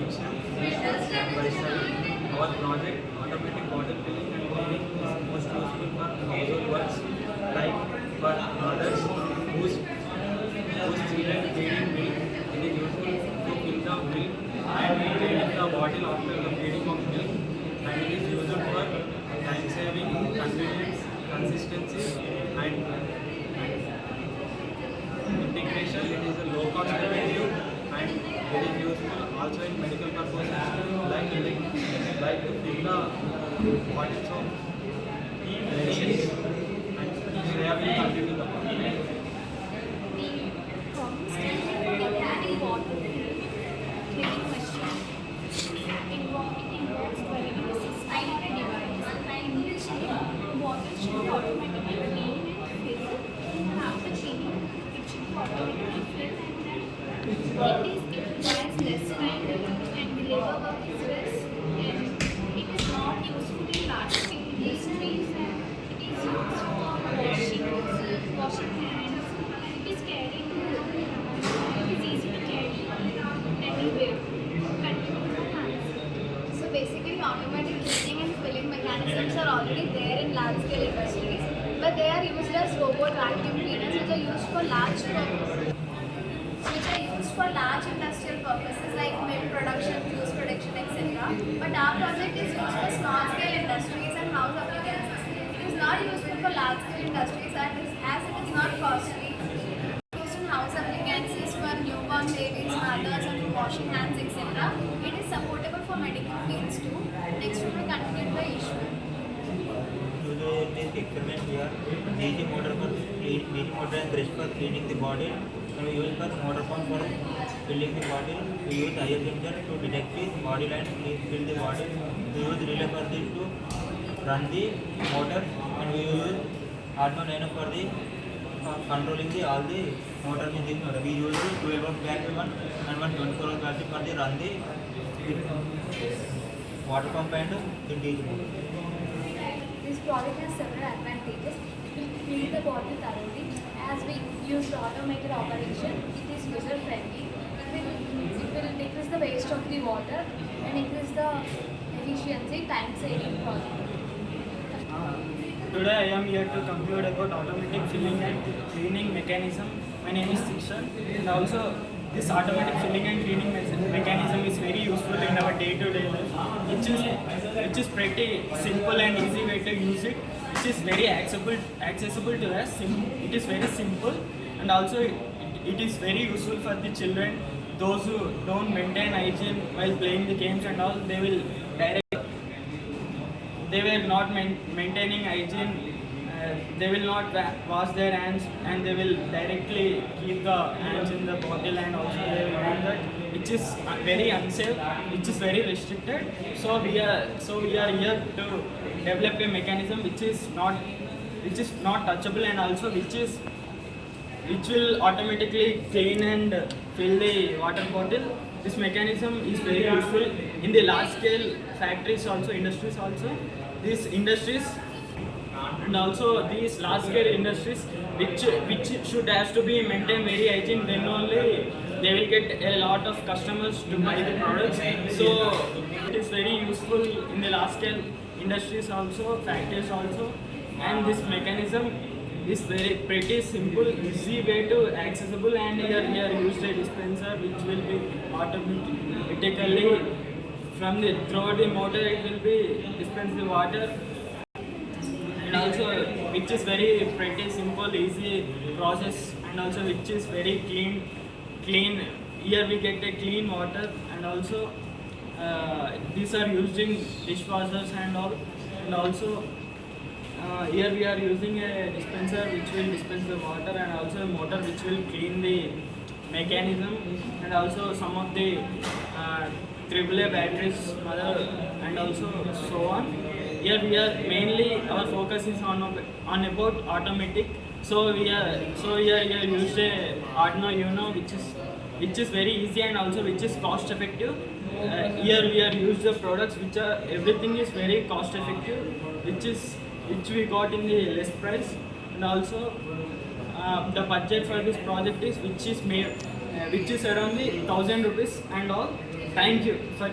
technician by studying our project. Automatic bottle filling and cleaning is most useful for household works like for mothers whose children feeding milk. It is useful to fill the milk and clean the bottle after the feeding of milk, and it is used for time saving, convenience, consistency, and integration. It is a low cost effective and it is useful also in medical purposes like to fill the bottles of medicines, and they have been contributing the body. Adding water cleaning machine involves varying the system or a device in which the water should be automatically clean and filled. After cleaning, it should be automatically filled, and then it requires less time and the labor work is less, and it is not useful in large scale industries, and it is used for washing hands. It is carrying. It is easy to carry anywhere. So basically, automatic cleaning and filling mechanisms are already there in large-scale industries, but they are used as robot vacuum cleaners, which are used for large industrial purposes like milk production, juice production, etc. But our project is used for small-scale industries and house appliances. It is not useful for large-scale industries as it is not costly. Used in house appliances for newborn babies, mothers, and for washing hands, etc. It is supportable for medical fields too. Next, we will continue by issue. To this experiment here, DC motor and brush for cleaning the bottle, and we use for motor pump for filling the bottle. We use IR sensor to detect the bottle and fill the bottle. We use relay for this to run the motor, and we use Arduino Nano for the controlling all the motors in this motor. We use 12 volt battery one and one 24 volt battery for the run the water pump and the DC motor. This product has several advantages. It will clean the bottle thoroughly. As we use the automated operation, it is user friendly. It will decrease the waste of the water and increase the efficiency, time saving project. Today I am here to conclude about automatic filling and cleaning mechanism. My name is Sikshan, and also this automatic filling and cleaning mechanism is very useful in our day-to-day life, which is pretty simple and easy way to use it. It is very accessible to us. It is very simple, and also it is very useful for the children. Those who don't maintain hygiene while playing the games and all, they were not maintaining hygiene. They will not wash their hands, and they will directly keep the hands in the bottle, and also they will do that, which is very unsafe, which is very restricted. So we are here to develop a mechanism which is not touchable, and also which will automatically clean and fill the water bottle. This mechanism is very useful in the large scale factories also, industries also. These industries and also these large scale industries which should has to be maintained very hygiene, then only they will get a lot of customers to buy the products. So it is very useful in the large scale industries also, factories also, and this mechanism is pretty simple, easy way to accessible, and here used a dispenser which will be automatically through the motor it will be dispense the water, and also which is very pretty simple, easy process, and also which is very clean. Here we get a clean water, and also these are used in dishwashers and all, and also here we are using a dispenser which will dispense the water, and also a motor which will clean the mechanism, and also some of the AAA batteries, and also so on. Here we are mainly our focus is on about automatic. So here used a Arduino Uno, which is very easy and also which is cost effective. Here we are used the products which are everything is very cost effective, which we got in the less price, and also the budget for this project is which is made which is around the 1,000 rupees and all. Thank you for